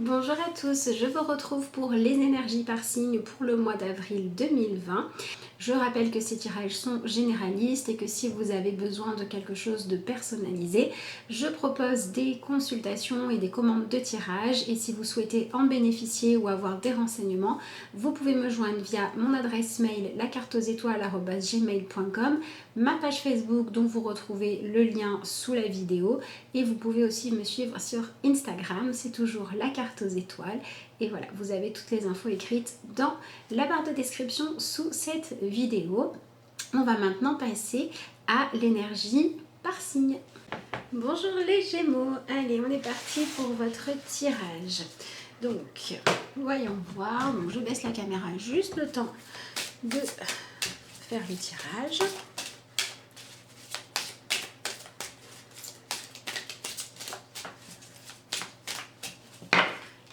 Bonjour à tous, je vous retrouve pour les énergies par signe pour le mois d'avril 2020. Je rappelle que ces tirages sont généralistes et que si vous avez besoin de quelque chose de personnalisé, je propose des consultations et des commandes de tirage. Et si vous souhaitez en bénéficier ou avoir des renseignements, vous pouvez me joindre via mon adresse mail lacarteauxétoiles@gmail.com, ma page Facebook dont vous retrouvez le lien sous la vidéo, et vous pouvez aussi me suivre sur Instagram, c'est toujours la carte aux étoiles. Et voilà, vous avez toutes les infos écrites dans la barre de description sous cette vidéo. On va maintenant passer à l'énergie par signe. Bonjour les Gémeaux, allez on est parti pour votre tirage. Donc, voyons voir, donc je baisse la caméra juste le temps de faire le tirage.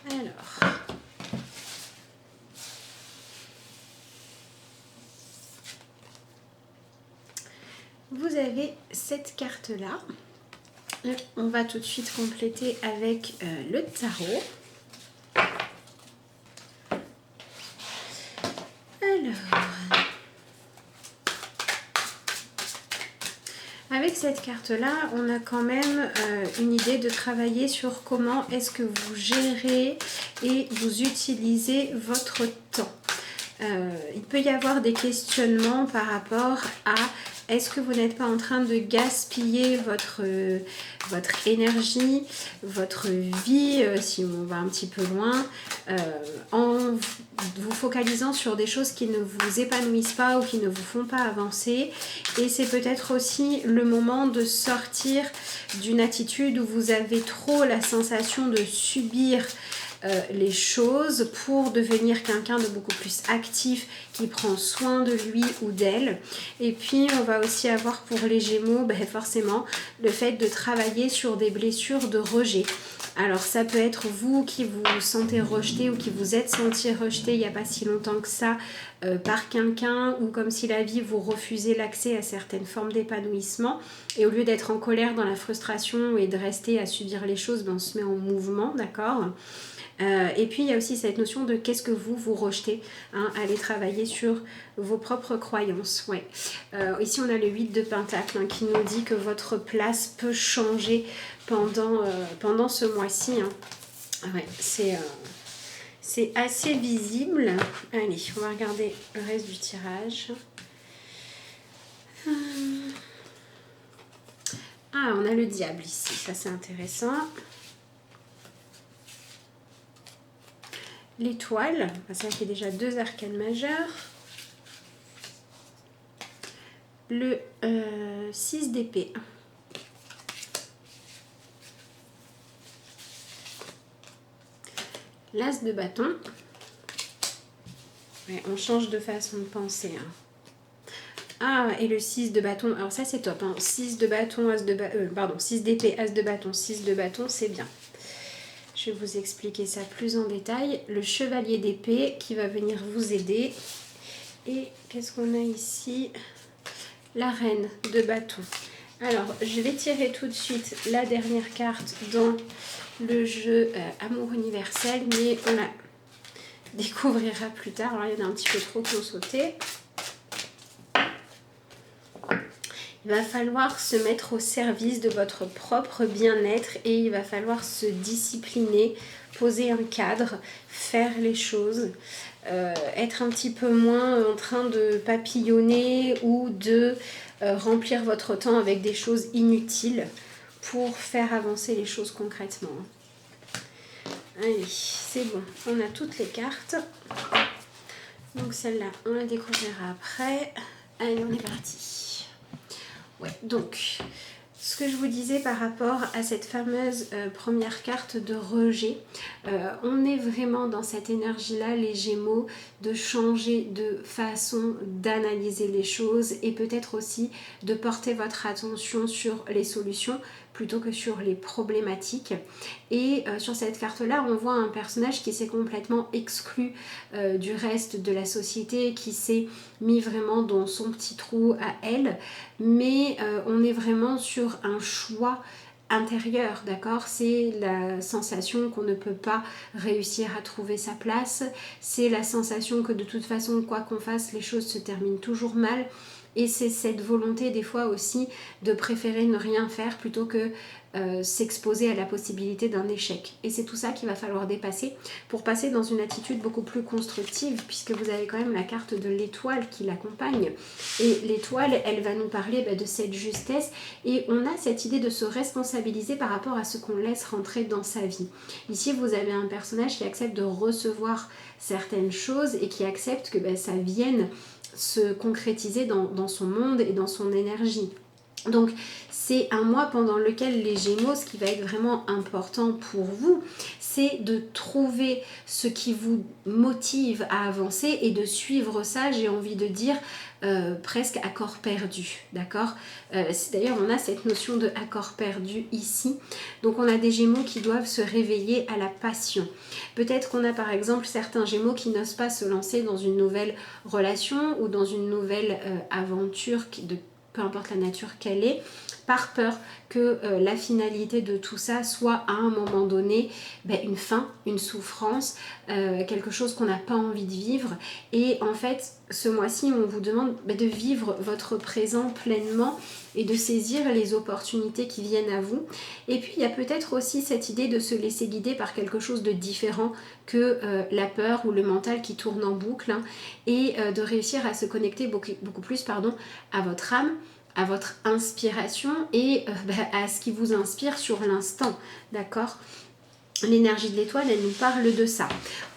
Alors, vous avez cette carte-là. On va tout de suite compléter avec le tarot. Alors, avec cette carte-là, on a quand même une idée de travailler sur comment est-ce que vous gérez et vous utilisez votre temps. Il peut y avoir des questionnements par rapport à est-ce que vous n'êtes pas en train de gaspiller votre énergie, votre vie, si on va un petit peu loin, en vous focalisant sur des choses qui ne vous épanouissent pas ou qui ne vous font pas avancer. Et c'est peut-être aussi le moment de sortir d'une attitude où vous avez trop la sensation de subir les choses pour devenir quelqu'un de beaucoup plus actif qui prend soin de lui ou d'elle. Et puis on va aussi avoir pour les Gémeaux forcément le fait de travailler sur des blessures de rejet. Alors ça peut être vous qui vous sentez rejeté ou qui vous êtes senti rejeté il n'y a pas si longtemps que ça par quelqu'un, ou comme si la vie vous refusait l'accès à certaines formes d'épanouissement, et au lieu d'être en colère dans la frustration et de rester à subir les choses, on se met en mouvement, d'accord. Et puis il y a aussi cette notion de qu'est-ce que vous rejetez, hein, aller travailler sur vos propres croyances. Ouais. Ici on a le 8 de Pentacle qui nous dit que votre place peut changer pendant ce mois-ci. Hein. Ouais, c'est assez visible. Allez, on va regarder le reste du tirage. Ah, on a le diable ici, ça c'est intéressant. L'étoile, ça fait déjà 2 arcanes majeures. Le 6 d'épée. L'as de bâton. Ouais, on change de façon de penser. Hein. Ah, et le 6 de bâton. Alors ça c'est top. Hein. 6 de bâton, 6 d'épée, as de bâton, 6 de bâton, c'est bien. Je vais vous expliquer ça plus en détail. Le chevalier d'épée qui va venir vous aider. Et qu'est-ce qu'on a ici? La reine de bâton. Alors, je vais tirer tout de suite la dernière carte dans le jeu Amour universel, mais on la découvrira plus tard. Alors, il y en a un petit peu trop qui ont sauté. Il va falloir se mettre au service de votre propre bien-être et il va falloir se discipliner, poser un cadre, faire les choses, être un petit peu moins en train de papillonner ou de remplir votre temps avec des choses inutiles pour faire avancer les choses concrètement. Allez, c'est bon, on a toutes les cartes. Donc celle-là, on la découvrira après. Allez, on est parti. Ouais, donc ce que je vous disais par rapport à cette fameuse première carte de rejet, on est vraiment dans cette énergie-là, les Gémeaux, de changer de façon d'analyser les choses et peut-être aussi de porter votre attention sur les solutions plutôt que sur les problématiques. Et sur cette carte-là, on voit un personnage qui s'est complètement exclu du reste de la société, qui s'est mis vraiment dans son petit trou à elle, mais on est vraiment sur un choix intérieur, d'accord? C'est la sensation qu'on ne peut pas réussir à trouver sa place, c'est la sensation que de toute façon, quoi qu'on fasse, les choses se terminent toujours mal. Et c'est cette volonté des fois aussi de préférer ne rien faire plutôt que s'exposer à la possibilité d'un échec. Et c'est tout ça qu'il va falloir dépasser pour passer dans une attitude beaucoup plus constructive, puisque vous avez quand même la carte de l'étoile qui l'accompagne. Et l'étoile, elle va nous parler de cette justesse, et on a cette idée de se responsabiliser par rapport à ce qu'on laisse rentrer dans sa vie. Ici, vous avez un personnage qui accepte de recevoir certaines choses et qui accepte que ça vienne se concrétiser dans son monde et dans son énergie. Donc c'est un mois pendant lequel les Gémeaux, ce qui va être vraiment important pour vous, c'est de trouver ce qui vous motive à avancer et de suivre ça, j'ai envie de dire, presque à corps perdu, d'accord? D'ailleurs, on a cette notion de accord perdu ici. Donc on a des Gémeaux qui doivent se réveiller à la passion. Peut-être qu'on a par exemple certains Gémeaux qui n'osent pas se lancer dans une nouvelle relation ou dans une nouvelle aventure peu importe la nature qu'elle est, par peur que la finalité de tout ça soit à un moment donné une fin, une souffrance, quelque chose qu'on n'a pas envie de vivre. Et en fait, ce mois-ci, on vous demande de vivre votre présent pleinement et de saisir les opportunités qui viennent à vous. Et puis, il y a peut-être aussi cette idée de se laisser guider par quelque chose de différent que la peur ou le mental qui tourne en boucle, hein, et de réussir à se connecter beaucoup plus à votre âme, à votre inspiration et à ce qui vous inspire sur l'instant, d'accord? L'énergie de l'étoile, elle nous parle de ça.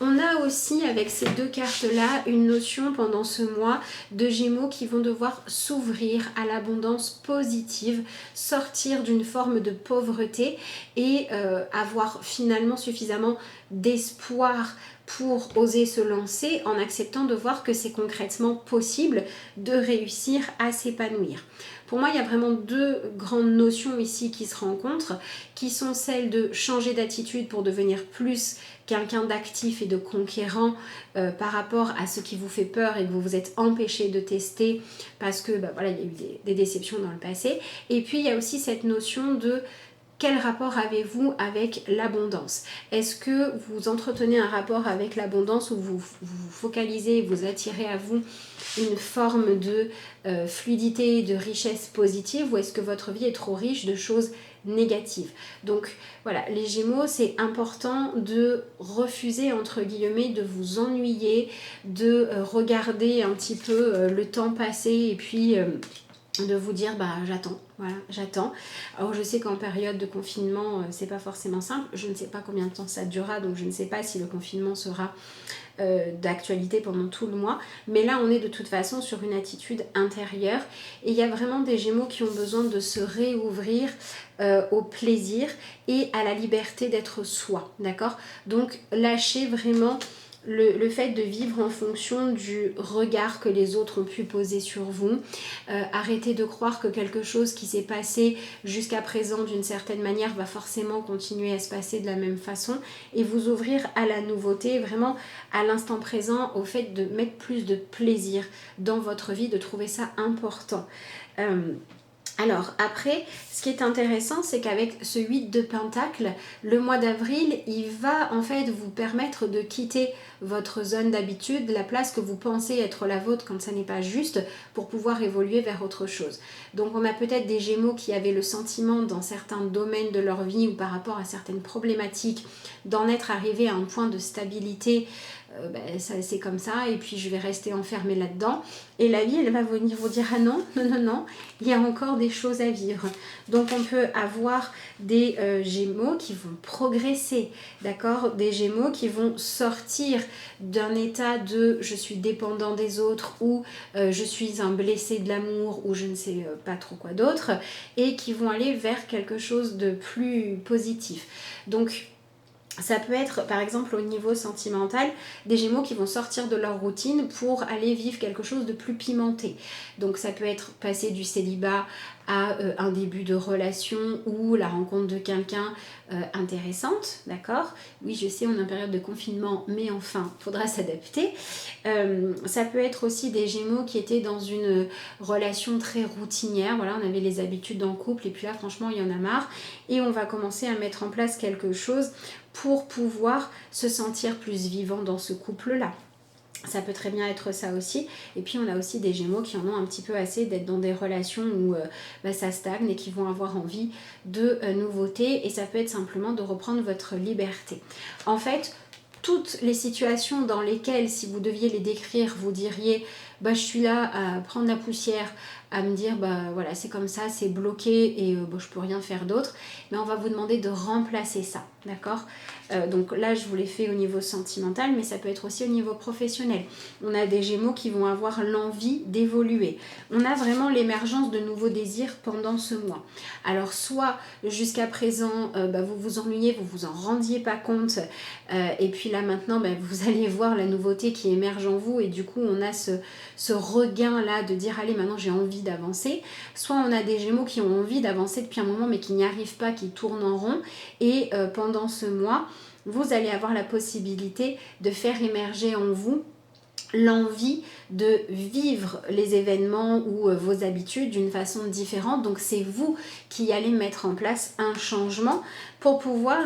On a aussi avec ces deux cartes-là une notion pendant ce mois de Gémeaux qui vont devoir s'ouvrir à l'abondance positive, sortir d'une forme de pauvreté et avoir finalement suffisamment d'espoir pour oser se lancer en acceptant de voir que c'est concrètement possible de réussir à s'épanouir. Pour moi, il y a vraiment deux grandes notions ici qui se rencontrent, qui sont celles de changer d'attitude pour devenir plus quelqu'un d'actif et de conquérant par rapport à ce qui vous fait peur et que vous vous êtes empêché de tester parce que voilà, il y a eu des déceptions dans le passé. Et puis, il y a aussi cette notion de quel rapport avez-vous avec l'abondance? Est-ce que vous entretenez un rapport avec l'abondance où vous focalisez, vous attirez à vous une forme de fluidité, de richesse positive, ou est-ce que votre vie est trop riche de choses négatives? Donc voilà, les Gémeaux, c'est important de refuser, entre guillemets, de vous ennuyer, de regarder un petit peu le temps passer et puis de vous dire j'attends, voilà, j'attends. Alors je sais qu'en période de confinement c'est pas forcément simple, je ne sais pas combien de temps ça durera, donc je ne sais pas si le confinement sera d'actualité pendant tout le mois, mais là on est de toute façon sur une attitude intérieure et il y a vraiment des Gémeaux qui ont besoin de se réouvrir au plaisir et à la liberté d'être soi, d'accord? Donc lâchez vraiment le fait de vivre en fonction du regard que les autres ont pu poser sur vous. Arrêtez de croire que quelque chose qui s'est passé jusqu'à présent d'une certaine manière va forcément continuer à se passer de la même façon et vous ouvrir à la nouveauté, vraiment à l'instant présent, au fait de mettre plus de plaisir dans votre vie, de trouver ça important. Alors après, ce qui est intéressant, c'est qu'avec ce 8 de Pentacle, le mois d'avril, il va en fait vous permettre de quitter votre zone d'habitude, la place que vous pensez être la vôtre quand ça n'est pas juste, pour pouvoir évoluer vers autre chose. Donc on a peut-être des Gémeaux qui avaient le sentiment dans certains domaines de leur vie ou par rapport à certaines problématiques d'en être arrivé à un point de stabilité. C'est comme ça et puis je vais rester enfermée là-dedans et la vie elle va venir vous dire ah non, il y a encore des choses à vivre. Donc on peut avoir des Gémeaux qui vont progresser, d'accord, des Gémeaux qui vont sortir d'un état de je suis dépendant des autres ou je suis un blessé de l'amour ou je ne sais pas trop quoi d'autre et qui vont aller vers quelque chose de plus positif. Donc Ça peut être par exemple au niveau sentimental, des Gémeaux qui vont sortir de leur routine pour aller vivre quelque chose de plus pimenté. Donc ça peut être passer du célibat à un début de relation ou la rencontre de quelqu'un intéressante, d'accord? Oui, je sais, on est en période de confinement, mais enfin, il faudra s'adapter. Ça peut être aussi des Gémeaux qui étaient dans une relation très routinière. Voilà, on avait les habitudes en couple et puis là, franchement, il y en a marre. Et on va commencer à mettre en place quelque chose pour pouvoir se sentir plus vivant dans ce couple-là. Ça peut très bien être ça aussi. Et puis on a aussi des Gémeaux qui en ont un petit peu assez d'être dans des relations où ça stagne et qui vont avoir envie de nouveautés. Et ça peut être simplement de reprendre votre liberté. En fait, toutes les situations dans lesquelles, si vous deviez les décrire, vous diriez je suis là à prendre la poussière, à me dire voilà, c'est comme ça, c'est bloqué et je peux rien faire d'autre, mais on va vous demander de remplacer ça, d'accord? Donc là, je vous l'ai fait au niveau sentimental, mais ça peut être aussi au niveau professionnel. On a des Gémeaux qui vont avoir l'envie d'évoluer. On a vraiment l'émergence de nouveaux désirs pendant ce mois. Alors soit jusqu'à présent, vous vous ennuyez, vous vous en rendiez pas compte, et puis là maintenant, vous allez voir la nouveauté qui émerge en vous, et du coup on a ce regain là de dire allez, maintenant j'ai envie d'avancer. Soit on a des Gémeaux qui ont envie d'avancer depuis un moment mais qui n'y arrivent pas, qui tournent en rond, et pendant ce mois vous allez avoir la possibilité de faire émerger en vous l'envie de vivre les événements ou vos habitudes d'une façon différente. Donc c'est vous qui allez mettre en place un changement pour pouvoir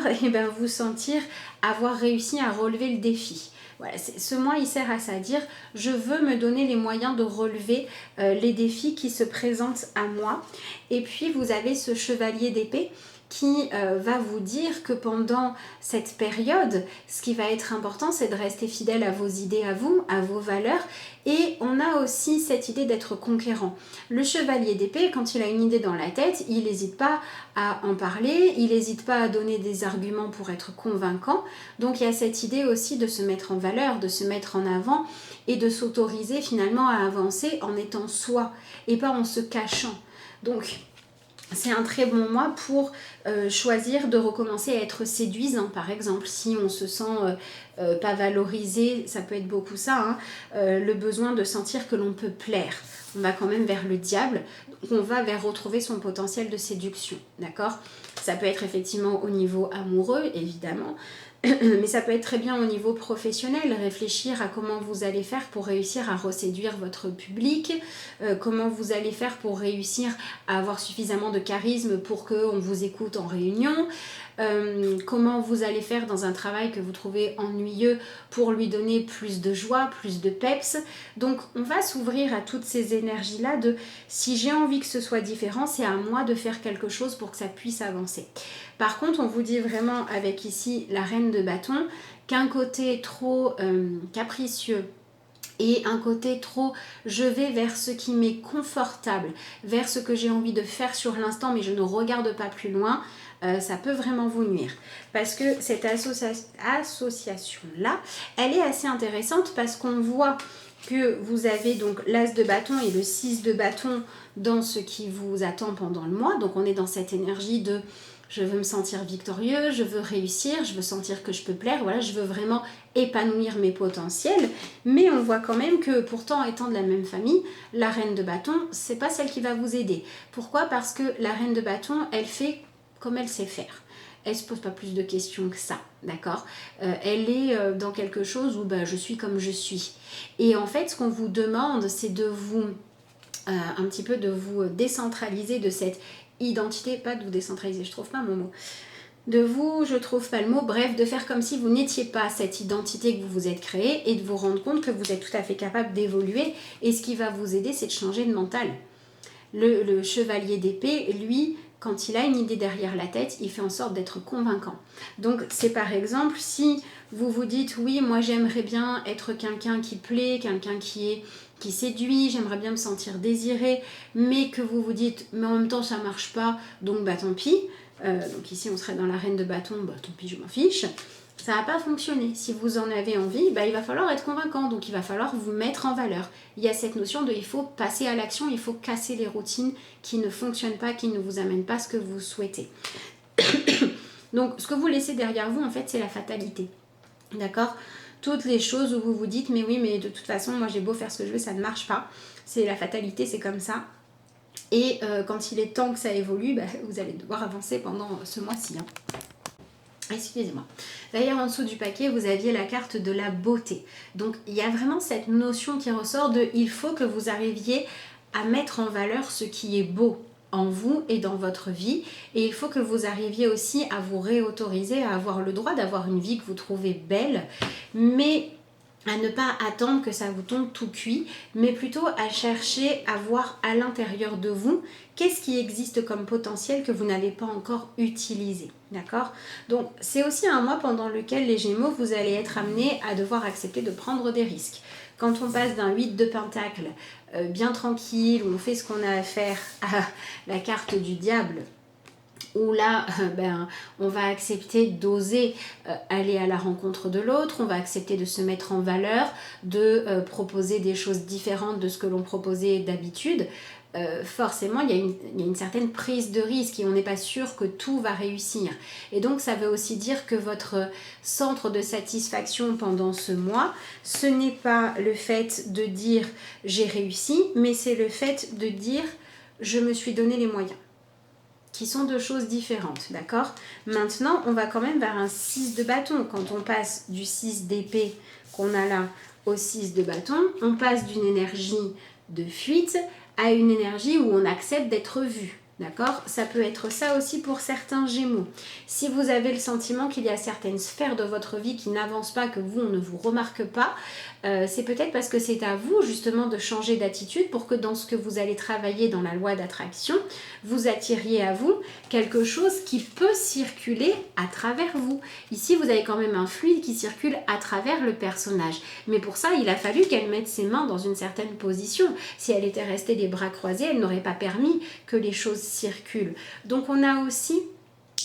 vous sentir avoir réussi à relever le défi. Voilà, ce mois il sert à ça, dire je veux me donner les moyens de relever les défis qui se présentent à moi. Et puis vous avez ce chevalier d'épée qui va vous dire que pendant cette période, ce qui va être important, c'est de rester fidèle à vos idées, à vous, à vos valeurs. Et on a aussi cette idée d'être conquérant. Le chevalier d'épée, quand il a une idée dans la tête, il n'hésite pas à en parler, il n'hésite pas à donner des arguments pour être convaincant. Donc il y a cette idée aussi de se mettre en valeur, de se mettre en avant et de s'autoriser finalement à avancer en étant soi et pas en se cachant. Donc c'est un très bon mois pour choisir de recommencer à être séduisant, par exemple. Si on se sent pas valorisé, ça peut être beaucoup ça, le besoin de sentir que l'on peut plaire. On va quand même vers le diable, donc on va vers retrouver son potentiel de séduction, d'accord? Ça peut être effectivement au niveau amoureux, évidemment, mais ça peut être très bien au niveau professionnel, réfléchir à comment vous allez faire pour réussir à reséduire votre public, comment vous allez faire pour réussir à avoir suffisamment de charisme pour qu'on vous écoute en réunion, comment vous allez faire dans un travail que vous trouvez ennuyeux pour lui donner plus de joie, plus de peps. Donc on va s'ouvrir à toutes ces énergies-là de si j'ai envie que ce soit différent, c'est à moi de faire quelque chose pour que ça puisse avancer. Par contre, on vous dit vraiment avec ici la reine de bâton qu'un côté trop capricieux et un côté trop je vais vers ce qui m'est confortable, vers ce que j'ai envie de faire sur l'instant mais je ne regarde pas plus loin, ça peut vraiment vous nuire. Parce que cette association-là, elle est assez intéressante parce qu'on voit que vous avez donc l'as de bâton et le 6 de bâton dans ce qui vous attend pendant le mois. Donc on est dans cette énergie de je veux me sentir victorieux, je veux réussir, je veux sentir que je peux plaire, voilà, je veux vraiment épanouir mes potentiels. Mais on voit quand même que pourtant étant de la même famille, la reine de bâton, c'est pas celle qui va vous aider. Pourquoi? Parce que la reine de bâton, elle fait comme elle sait faire. Elle se pose pas plus de questions que ça, d'accord? Elle est dans quelque chose où je suis comme je suis. Et en fait, ce qu'on vous demande, c'est de vous un petit peu de vous décentraliser de cette identité, pas de vous décentraliser, je trouve pas mon mot, de vous, je trouve pas le mot, bref, de faire comme si vous n'étiez pas cette identité que vous vous êtes créée et de vous rendre compte que vous êtes tout à fait capable d'évoluer et ce qui va vous aider, c'est de changer de mental. Le chevalier d'épée, lui, quand il a une idée derrière la tête, il fait en sorte d'être convaincant. Donc c'est par exemple si vous vous dites oui, moi j'aimerais bien être quelqu'un qui plaît, quelqu'un qui séduit, j'aimerais bien me sentir désirée, mais que vous vous dites mais en même temps ça marche pas, donc tant pis. Donc ici on serait dans la reine de bâton, tant pis je m'en fiche. Ça va pas fonctionner. Si vous en avez envie, il va falloir être convaincant, donc il va falloir vous mettre en valeur. Il y a cette notion de il faut passer à l'action, il faut casser les routines qui ne fonctionnent pas, qui ne vous amènent pas ce que vous souhaitez. Donc ce que vous laissez derrière vous, en fait, c'est la fatalité. D'accord? Toutes les choses où vous vous dites, mais oui, mais de toute façon, moi j'ai beau faire ce que je veux, ça ne marche pas. C'est la fatalité, c'est comme ça. Et quand il est temps que ça évolue, vous allez devoir avancer pendant ce mois-ci. Hein. Excusez-moi. D'ailleurs, en dessous du paquet, vous aviez la carte de la beauté. Donc, il y a vraiment cette notion qui ressort de il faut que vous arriviez à mettre en valeur ce qui est beau en vous et dans votre vie. Et il faut que vous arriviez aussi à vous réautoriser, à avoir le droit d'avoir une vie que vous trouvez belle, mais à ne pas attendre que ça vous tombe tout cuit, mais plutôt à chercher à voir à l'intérieur de vous qu'est-ce qui existe comme potentiel que vous n'avez pas encore utilisé. D'accord? Donc c'est aussi un mois pendant lequel les Gémeaux, vous allez être amenés à devoir accepter de prendre des risques. Quand on passe d'un 8 de pentacle bien tranquille, où on fait ce qu'on a à faire, à la carte du diable, où là, on va accepter d'oser aller à la rencontre de l'autre, on va accepter de se mettre en valeur, de proposer des choses différentes de ce que l'on proposait d'habitude. Forcément, il y a une certaine prise de risque et on n'est pas sûr que tout va réussir. Et donc, ça veut aussi dire que votre centre de satisfaction pendant ce mois, ce n'est pas le fait de dire « j'ai réussi », mais c'est le fait de dire « je me suis donné les moyens ». Qui sont deux choses différentes, d'accord? Maintenant, on va quand même vers un 6 de bâton. Quand on passe du 6 d'épée qu'on a là au 6 de bâton, on passe d'une énergie de fuite à une énergie où on accepte d'être vu. D'accord? Ça peut être ça aussi pour certains Gémeaux. Si vous avez le sentiment qu'il y a certaines sphères de votre vie qui n'avancent pas, que vous, on ne vous remarque pas, c'est peut-être parce que c'est à vous justement de changer d'attitude pour que dans ce que vous allez travailler dans la loi d'attraction, vous attiriez à vous quelque chose qui peut circuler à travers vous. Ici, vous avez quand même un fluide qui circule à travers le personnage. Mais pour ça, il a fallu qu'elle mette ses mains dans une certaine position. Si elle était restée les bras croisés, elle n'aurait pas permis que les choses circulent. Donc on a aussi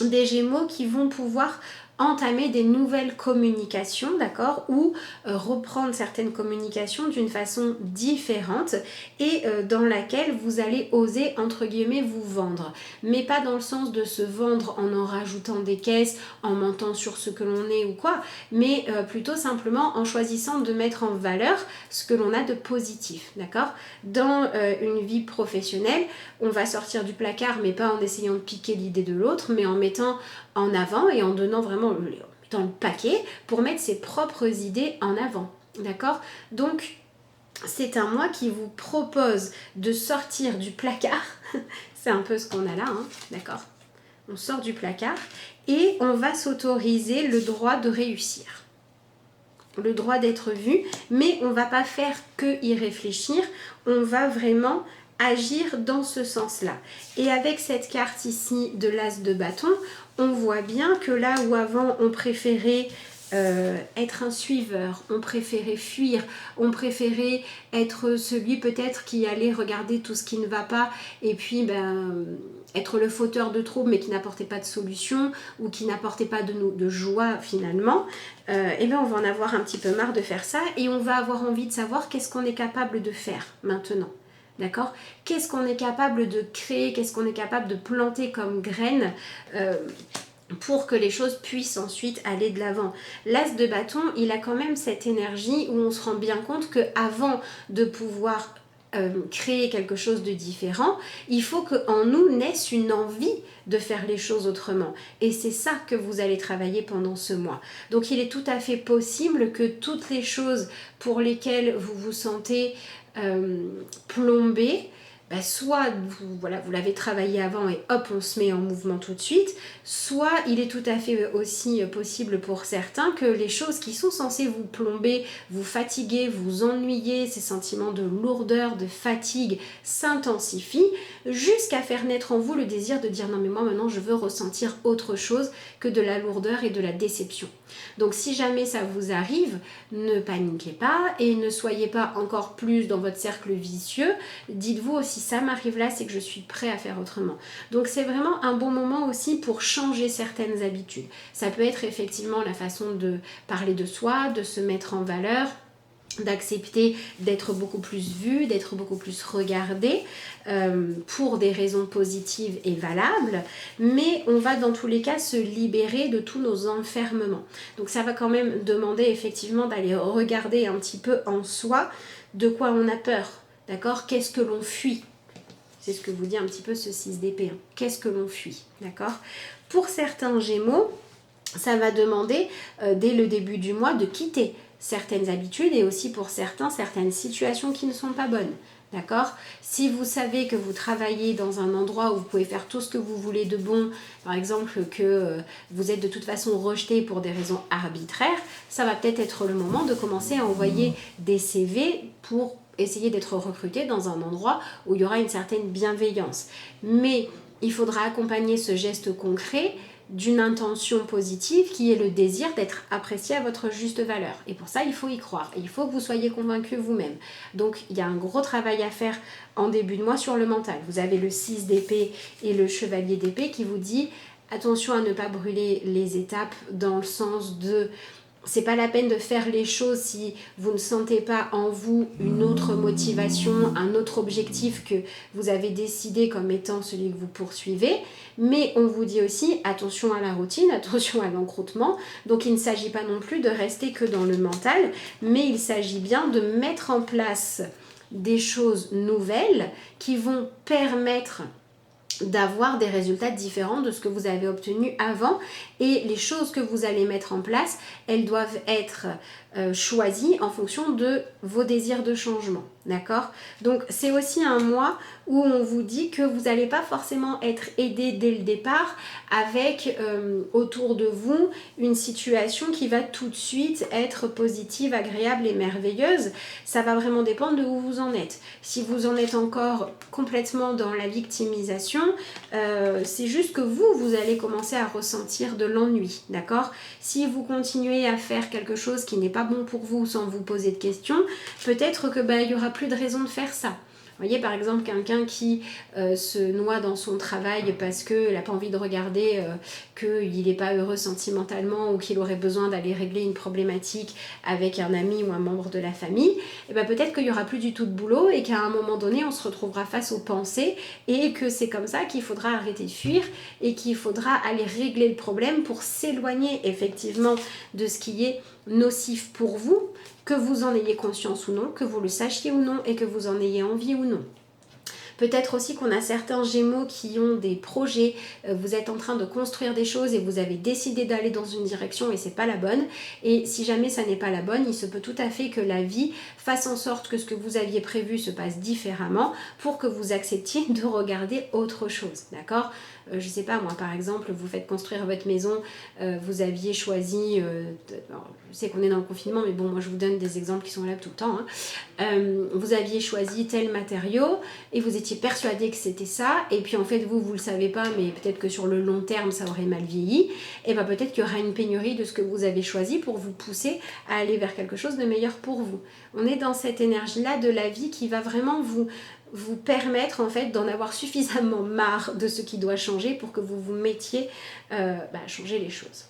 des Gémeaux qui vont pouvoir entamer des nouvelles communications, d'accord, ou reprendre certaines communications d'une façon différente et dans laquelle vous allez oser, entre guillemets, vous vendre. Mais pas dans le sens de se vendre en rajoutant des caisses, en mentant sur ce que l'on est ou quoi, mais plutôt simplement en choisissant de mettre en valeur ce que l'on a de positif, d'accord. Dans une vie professionnelle, on va sortir du placard, mais pas en essayant de piquer l'idée de l'autre, mais en mettant en avant et en donnant vraiment dans le paquet pour mettre ses propres idées en avant. D'accord? Donc, c'est un mois qui vous propose de sortir du placard. C'est un peu ce qu'on a là, hein? D'accord? On sort du placard et on va s'autoriser le droit de réussir. Le droit d'être vu, mais on ne va pas faire que y réfléchir, on va vraiment agir dans ce sens-là. Et avec cette carte ici de l'as de bâton, on voit bien que là où avant on préférait être un suiveur, on préférait fuir, on préférait être celui peut-être qui allait regarder tout ce qui ne va pas et puis être le fauteur de troubles mais qui n'apportait pas de solution ou qui n'apportait pas de joie finalement, on va en avoir un petit peu marre de faire ça et on va avoir envie de savoir qu'est-ce qu'on est capable de faire maintenant. D'accord? Qu'est-ce qu'on est capable de créer, qu'est-ce qu'on est capable de planter comme graines pour que les choses puissent ensuite aller de l'avant. L'as de bâton, il a quand même cette énergie où on se rend bien compte qu'avant de pouvoir créer quelque chose de différent, il faut qu'en nous naisse une envie de faire les choses autrement. Et c'est ça que vous allez travailler pendant ce mois. Donc il est tout à fait possible que toutes les choses pour lesquelles vous vous sentez plombé, soit vous l'avez travaillé avant et hop on se met en mouvement tout de suite, soit il est tout à fait aussi possible pour certains que les choses qui sont censées vous plomber, vous fatiguer, vous ennuyer, ces sentiments de lourdeur, de fatigue s'intensifient jusqu'à faire naître en vous le désir de dire non mais moi maintenant je veux ressentir autre chose que de la lourdeur et de la déception. Donc si jamais ça vous arrive, ne paniquez pas et ne soyez pas encore plus dans votre cercle vicieux. Dites-vous aussi, ça m'arrive là, c'est que je suis prêt à faire autrement. Donc c'est vraiment un bon moment aussi pour changer certaines habitudes. Ça peut être effectivement la façon de parler de soi, de se mettre en valeur, d'accepter d'être beaucoup plus vu, d'être beaucoup plus regardé pour des raisons positives et valables, mais on va dans tous les cas se libérer de tous nos enfermements. Donc ça va quand même demander effectivement d'aller regarder un petit peu en soi de quoi on a peur, d'accord? Qu'est-ce que l'on fuit? C'est ce que vous dit un petit peu ce 6 d'épée. Hein. Qu'est-ce que l'on fuit, d'accord? Pour certains Gémeaux, ça va demander dès le début du mois de quitter certaines habitudes et aussi pour certains, certaines situations qui ne sont pas bonnes. D'accord? Si vous savez que vous travaillez dans un endroit où vous pouvez faire tout ce que vous voulez de bon, par exemple que vous êtes de toute façon rejeté pour des raisons arbitraires, ça va peut-être être le moment de commencer à envoyer des CV pour essayer d'être recruté dans un endroit où il y aura une certaine bienveillance. Mais il faudra accompagner ce geste concret d'une intention positive qui est le désir d'être apprécié à votre juste valeur. Et pour ça, il faut y croire. Et il faut que vous soyez convaincu vous-même. Donc, il y a un gros travail à faire en début de mois sur le mental. Vous avez le 6 d'épée et le chevalier d'épée qui vous dit attention à ne pas brûler les étapes dans le sens de c'est pas la peine de faire les choses si vous ne sentez pas en vous une autre motivation, un autre objectif que vous avez décidé comme étant celui que vous poursuivez. Mais on vous dit aussi attention à la routine, attention à l'encroûtement. Donc il ne s'agit pas non plus de rester que dans le mental, mais il s'agit bien de mettre en place des choses nouvelles qui vont permettre d'avoir des résultats différents de ce que vous avez obtenu avant et les choses que vous allez mettre en place, elles doivent être choisies en fonction de vos désirs de changement, d'accord? Donc c'est aussi un mois où on vous dit que vous n'allez pas forcément être aidé dès le départ avec autour de vous une situation qui va tout de suite être positive, agréable et merveilleuse. Ça va vraiment dépendre de où vous en êtes. Si vous en êtes encore complètement dans la victimisation, c'est juste que vous allez commencer à ressentir de l'ennui, d'accord? Si vous continuez à faire quelque chose qui n'est pas bon pour vous sans vous poser de questions, peut-être que il y aura plus de raison de faire ça. Vous voyez, par exemple, quelqu'un qui se noie dans son travail parce qu'il n'a pas envie de regarder qu'il n'est pas heureux sentimentalement ou qu'il aurait besoin d'aller régler une problématique avec un ami ou un membre de la famille, et peut-être qu'il n'y aura plus du tout de boulot et qu'à un moment donné, on se retrouvera face aux pensées et que c'est comme ça qu'il faudra arrêter de fuir et qu'il faudra aller régler le problème pour s'éloigner effectivement de ce qui est nocif pour vous, que vous en ayez conscience ou non, que vous le sachiez ou non et que vous en ayez envie ou non. Peut-être aussi qu'on a certains Gémeaux qui ont des projets, vous êtes en train de construire des choses et vous avez décidé d'aller dans une direction et c'est pas la bonne. Et si jamais ça n'est pas la bonne, il se peut tout à fait que la vie fasse en sorte que ce que vous aviez prévu se passe différemment pour que vous acceptiez de regarder autre chose, d'accord? Je sais pas moi, par exemple, vous faites construire votre maison, vous aviez choisi, alors, je sais qu'on est dans le confinement, mais bon, moi je vous donne des exemples qui sont là tout le temps, hein. Vous aviez choisi tel matériau et vous étiez persuadé que c'était ça, et puis en fait vous le savez pas, mais peut-être que sur le long terme ça aurait mal vieilli, et peut-être qu'il y aura une pénurie de ce que vous avez choisi pour vous pousser à aller vers quelque chose de meilleur pour vous. On est dans cette énergie-là de la vie qui va vraiment vous permettre en fait d'en avoir suffisamment marre de ce qui doit changer pour que vous vous mettiez à changer les choses.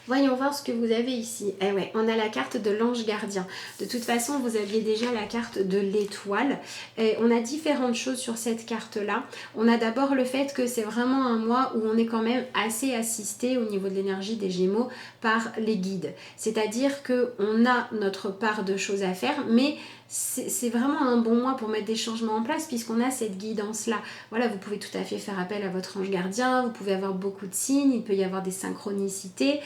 Voyons voir ce que vous avez ici. Eh ouais, on a la carte de l'ange gardien. De toute façon, vous aviez déjà la carte de l'étoile. Et on a différentes choses sur cette carte-là. On a d'abord le fait que c'est vraiment un mois où on est quand même assez assisté au niveau de l'énergie des Gémeaux par les guides. C'est-à-dire qu'on a notre part de choses à faire, mais c'est vraiment un bon mois pour mettre des changements en place puisqu'on a cette guidance-là. Voilà, vous pouvez tout à fait faire appel à votre ange gardien, vous pouvez avoir beaucoup de signes, il peut y avoir des synchronicités,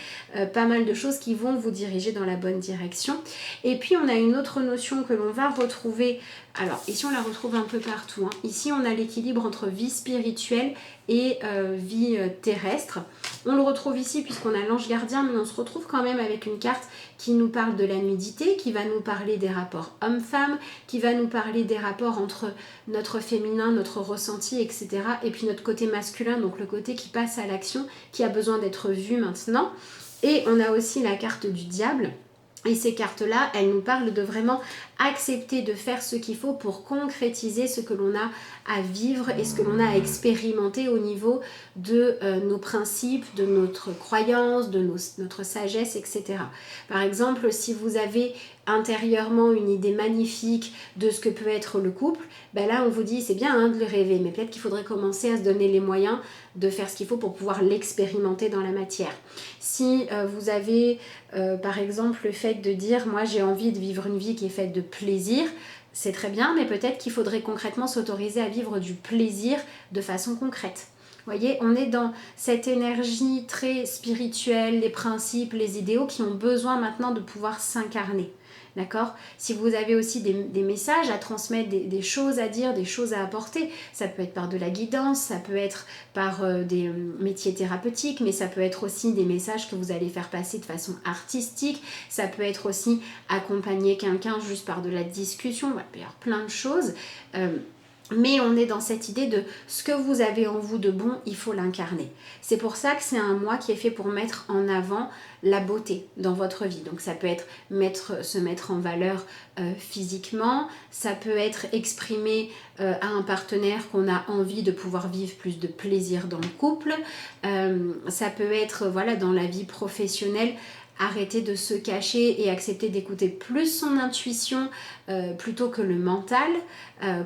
pas mal de choses qui vont vous diriger dans la bonne direction. Et puis on a une autre notion que l'on va retrouver, alors ici on la retrouve un peu partout, hein. Ici on a l'équilibre entre vie spirituelle et vie terrestre. On le retrouve ici puisqu'on a l'ange gardien, mais on se retrouve quand même avec une carte qui nous parle de la nudité, qui va nous parler des rapports hommes-femmes, qui va nous parler des rapports entre notre féminin, notre ressenti, etc. Et puis notre côté masculin, donc le côté qui passe à l'action, qui a besoin d'être vu maintenant. Et on a aussi la carte du diable, Et ces cartes-là, elles nous parlent de vraiment accepter de faire ce qu'il faut pour concrétiser ce que l'on a à vivre et ce que l'on a à expérimenter au niveau de nos principes, de notre croyance, de notre sagesse, etc. Par exemple, si vous avez intérieurement une idée magnifique de ce que peut être le couple, ben là on vous dit c'est bien de le rêver, mais peut-être qu'il faudrait commencer à se donner les moyens de faire ce qu'il faut pour pouvoir l'expérimenter dans la matière. Si vous avez par exemple le fait de dire moi j'ai envie de vivre une vie qui est faite de plaisir, c'est très bien, mais peut-être qu'il faudrait concrètement s'autoriser à vivre du plaisir de façon concrète. Vous voyez, on est dans cette énergie très spirituelle, les principes, les idéaux qui ont besoin maintenant de pouvoir s'incarner. D'accord? Si vous avez aussi des messages à transmettre, des choses à dire, des choses à apporter, ça peut être par de la guidance, ça peut être par des métiers thérapeutiques, mais ça peut être aussi des messages que vous allez faire passer de façon artistique, ça peut être aussi accompagner quelqu'un juste par de la discussion, il peut y avoir plein de choses. Mais on est dans cette idée de ce que vous avez en vous de bon, il faut l'incarner. C'est pour ça que c'est un mois qui est fait pour mettre en avant la beauté dans votre vie. Donc ça peut être se mettre en valeur physiquement, ça peut être exprimer à un partenaire qu'on a envie de pouvoir vivre plus de plaisir dans le couple, ça peut être voilà, dans la vie professionnelle, arrêter de se cacher et accepter d'écouter plus son intuition plutôt que le mental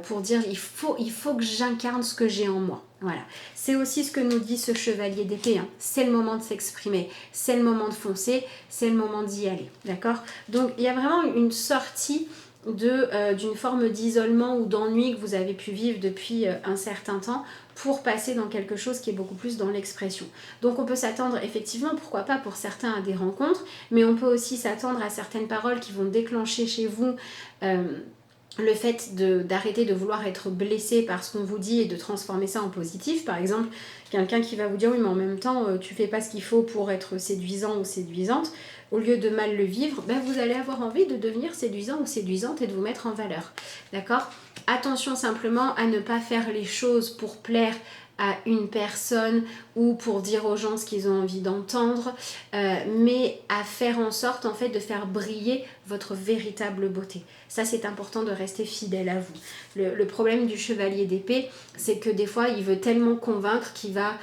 pour dire il faut que j'incarne ce que j'ai en moi. Voilà. C'est aussi ce que nous dit ce chevalier d'épée. Hein. C'est le moment de s'exprimer, c'est le moment de foncer, c'est le moment d'y aller. D'accord? Donc il y a vraiment une sortie d'une forme d'isolement ou d'ennui que vous avez pu vivre depuis un certain temps pour passer dans quelque chose qui est beaucoup plus dans l'expression. Donc on peut s'attendre effectivement, pourquoi pas pour certains à des rencontres, mais on peut aussi s'attendre à certaines paroles qui vont déclencher chez vous le fait d'arrêter de vouloir être blessé par ce qu'on vous dit et de transformer ça en positif. Par exemple, quelqu'un qui va vous dire oui mais en même temps tu fais pas ce qu'il faut pour être séduisant ou séduisante, au lieu de mal le vivre, ben vous allez avoir envie de devenir séduisant ou séduisante et de vous mettre en valeur. D'accord ? Attention simplement à ne pas faire les choses pour plaire à une personne ou pour dire aux gens ce qu'ils ont envie d'entendre, mais à faire en sorte en fait de faire briller votre véritable beauté. Ça c'est important de rester fidèle à vous. Le problème du chevalier d'épée, c'est que des fois il veut tellement convaincre qu'il va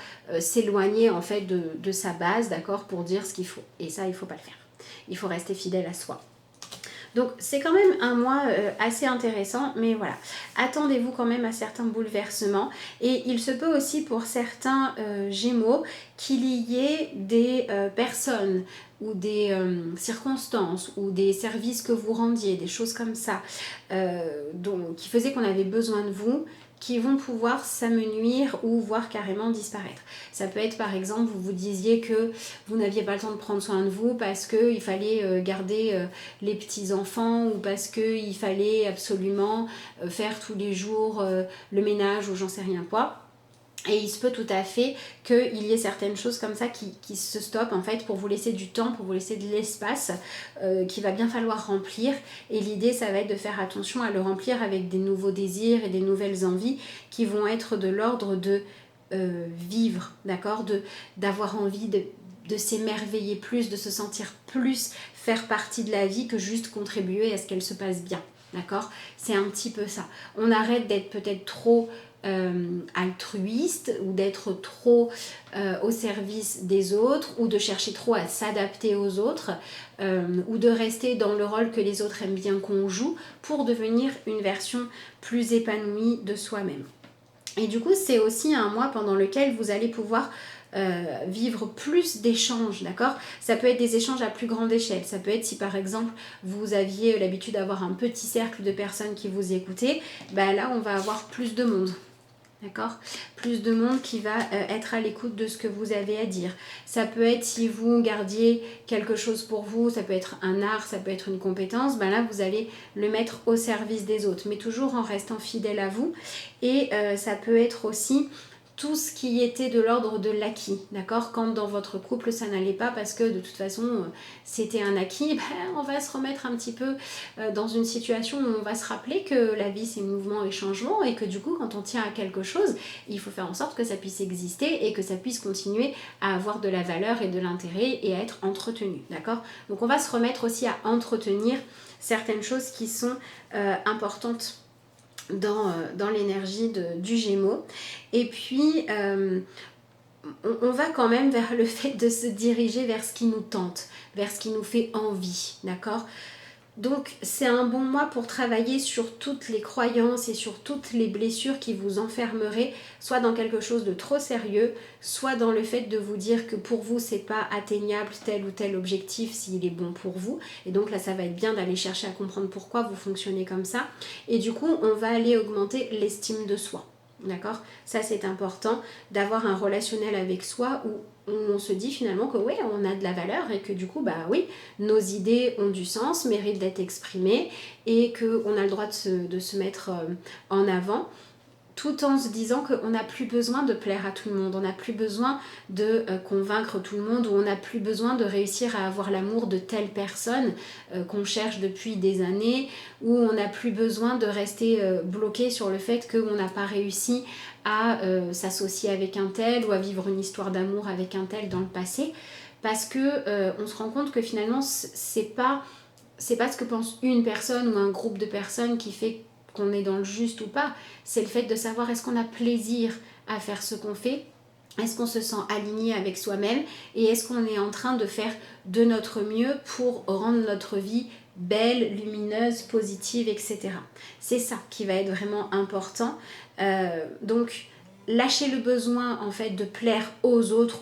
s'éloigner en fait de sa base, d'accord, pour dire ce qu'il faut. Et ça il faut pas le faire. Il faut rester fidèle à soi. Donc c'est quand même un mois assez intéressant, mais voilà, attendez-vous quand même à certains bouleversements. Et il se peut aussi pour certains Gémeaux qu'il y ait des personnes ou des circonstances ou des services que vous rendiez, des choses comme ça, qui faisaient qu'on avait besoin de vous, qui vont pouvoir s'amenuire ou voire carrément disparaître. Ça peut être par exemple, vous vous disiez que vous n'aviez pas le temps de prendre soin de vous parce qu'il fallait garder les petits-enfants ou parce qu'il fallait absolument faire tous les jours le ménage ou j'en sais rien quoi. Et il se peut tout à fait qu'il y ait certaines choses comme ça qui se stoppent en fait pour vous laisser du temps, pour vous laisser de l'espace qu'il va bien falloir remplir. Et l'idée, ça va être de faire attention à le remplir avec des nouveaux désirs et des nouvelles envies qui vont être de l'ordre de vivre, d'accord, d'avoir envie de s'émerveiller plus, de se sentir plus faire partie de la vie que juste contribuer à ce qu'elle se passe bien. D'accord ? C'est un petit peu ça. On arrête d'être peut-être trop altruiste ou d'être trop au service des autres ou de chercher trop à s'adapter aux autres ou de rester dans le rôle que les autres aiment bien qu'on joue pour devenir une version plus épanouie de soi-même. Et du coup, c'est aussi un mois pendant lequel vous allez pouvoir vivre plus d'échanges, d'accord ? Ça peut être des échanges à plus grande échelle. Ça peut être si par exemple vous aviez l'habitude d'avoir un petit cercle de personnes qui vous écoutaient, ben là on va avoir plus de monde. D'accord ? Plus de monde qui va être à l'écoute de ce que vous avez à dire. Ça peut être si vous gardiez quelque chose pour vous, ça peut être un art, ça peut être une compétence, ben là vous allez le mettre au service des autres, mais toujours en restant fidèle à vous. Et ça peut être aussi tout ce qui était de l'ordre de l'acquis, d'accord? Quand dans votre couple ça n'allait pas parce que de toute façon c'était un acquis, on va se remettre un petit peu dans une situation où on va se rappeler que la vie c'est mouvement et changement et que du coup quand on tient à quelque chose, il faut faire en sorte que ça puisse exister et que ça puisse continuer à avoir de la valeur et de l'intérêt et à être entretenu, d'accord? Donc on va se remettre aussi à entretenir certaines choses qui sont importantes dans l'énergie du Gémeaux. Et puis on va quand même vers le fait de se diriger vers ce qui nous tente, vers ce qui nous fait envie, d'accord? Donc c'est un bon mois pour travailler sur toutes les croyances et sur toutes les blessures qui vous enfermeraient, soit dans quelque chose de trop sérieux, soit dans le fait de vous dire que pour vous c'est pas atteignable tel ou tel objectif s'il est bon pour vous. Et donc là ça va être bien d'aller chercher à comprendre pourquoi vous fonctionnez comme ça. Et du coup on va aller augmenter l'estime de soi. D'accord? Ça c'est important d'avoir un relationnel avec soi où on se dit finalement que oui, on a de la valeur et que du coup, bah oui, nos idées ont du sens, méritent d'être exprimées et qu'on a le droit de se mettre en avant, tout en se disant qu'on n'a plus besoin de plaire à tout le monde, on n'a plus besoin de convaincre tout le monde, ou on n'a plus besoin de réussir à avoir l'amour de telle personne qu'on cherche depuis des années, ou on n'a plus besoin de rester bloqué sur le fait qu'on n'a pas réussi à s'associer avec un tel ou à vivre une histoire d'amour avec un tel dans le passé, parce que on se rend compte que finalement c'est pas ce que pense une personne ou un groupe de personnes qui fait qu'on est dans le juste ou pas, c'est le fait de savoir est-ce qu'on a plaisir à faire ce qu'on fait, est-ce qu'on se sent aligné avec soi-même et est-ce qu'on est en train de faire de notre mieux pour rendre notre vie belle, lumineuse, positive, etc. C'est ça qui va être vraiment important. Donc lâcher le besoin en fait de plaire aux autres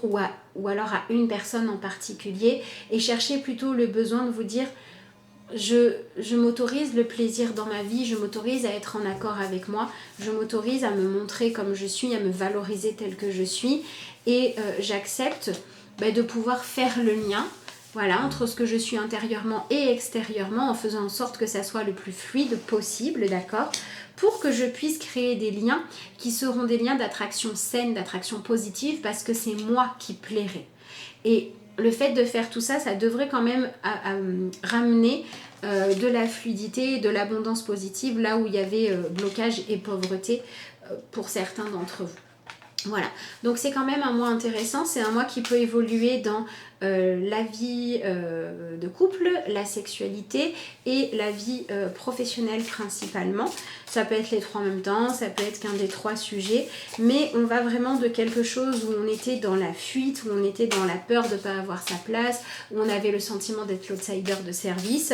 ou alors à une personne en particulier et chercher plutôt le besoin de vous dire je m'autorise le plaisir dans ma vie, je m'autorise à être en accord avec moi, je m'autorise à me montrer comme je suis, à me valoriser telle que je suis et j'accepte de pouvoir faire le lien, voilà, entre ce que je suis intérieurement et extérieurement en faisant en sorte que ça soit le plus fluide possible, d'accord, pour que je puisse créer des liens qui seront des liens d'attraction saine, d'attraction positive parce que c'est moi qui plairai. Et le fait de faire tout ça, ça devrait quand même ramener de la fluidité, de l'abondance positive là où il y avait blocage et pauvreté pour certains d'entre vous. Voilà, donc c'est quand même un mois intéressant, c'est un mois qui peut évoluer dans la vie de couple, la sexualité et la vie professionnelle principalement. Ça peut être les trois en même temps, ça peut être qu'un des trois sujets, mais on va vraiment de quelque chose où on était dans la fuite, où on était dans la peur de ne pas avoir sa place, où on avait le sentiment d'être l'outsider de service,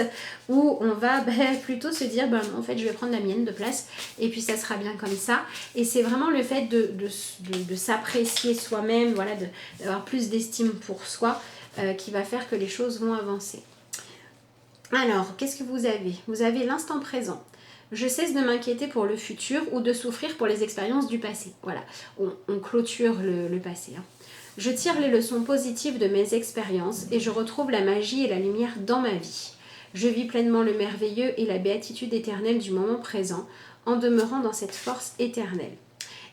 où on va plutôt se dire, en fait je vais prendre la mienne de place et puis ça sera bien comme ça. Et c'est vraiment le fait de s'apprécier soi-même, voilà, d'avoir plus d'estime pour soi qui va faire que les choses vont avancer. Alors, qu'est-ce que vous avez? Vous avez l'instant présent. Je cesse de m'inquiéter pour le futur ou de souffrir pour les expériences du passé. Voilà, on clôture le passé. Je tire les leçons positives de mes expériences et je retrouve la magie et la lumière dans ma vie. Je vis pleinement le merveilleux et la béatitude éternelle du moment présent en demeurant dans cette force éternelle.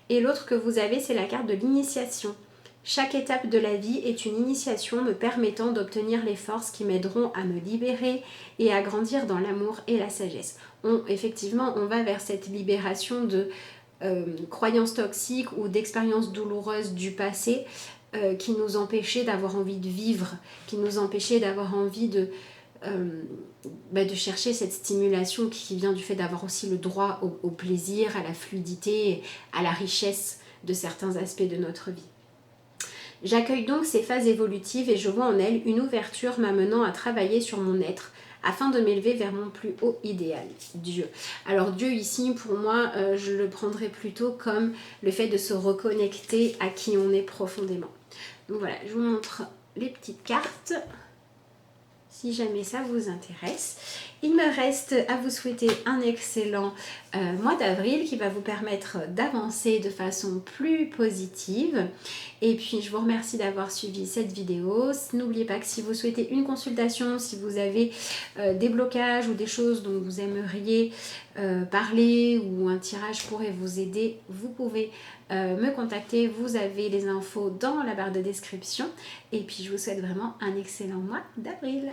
Et l'autre que vous avez, c'est la carte de l'initiation. Chaque étape de la vie est une initiation me permettant d'obtenir les forces qui m'aideront à me libérer et à grandir dans l'amour et la sagesse. Effectivement, on va vers cette libération de croyances toxiques ou d'expériences douloureuses du passé qui nous empêchaient d'avoir envie de vivre, qui nous empêchaient d'avoir envie de chercher cette stimulation qui vient du fait d'avoir aussi le droit au plaisir, à la fluidité, à la richesse de certains aspects de notre vie. J'accueille donc ces phases évolutives et je vois en elles une ouverture m'amenant à travailler sur mon être afin de m'élever vers mon plus haut idéal, Dieu. Alors Dieu ici, pour moi, je le prendrais plutôt comme le fait de se reconnecter à qui on est profondément. Donc voilà, je vous montre les petites cartes. Si jamais ça vous intéresse. Il me reste à vous souhaiter un excellent mois d'avril qui va vous permettre d'avancer de façon plus positive. Et puis je vous remercie d'avoir suivi cette vidéo. N'oubliez pas que si vous souhaitez une consultation, si vous avez des blocages ou des choses dont vous aimeriez parler ou un tirage pourrait vous aider, vous pouvez me contacter. Vous avez les infos dans la barre de description. Et puis je vous souhaite vraiment un excellent mois d'avril.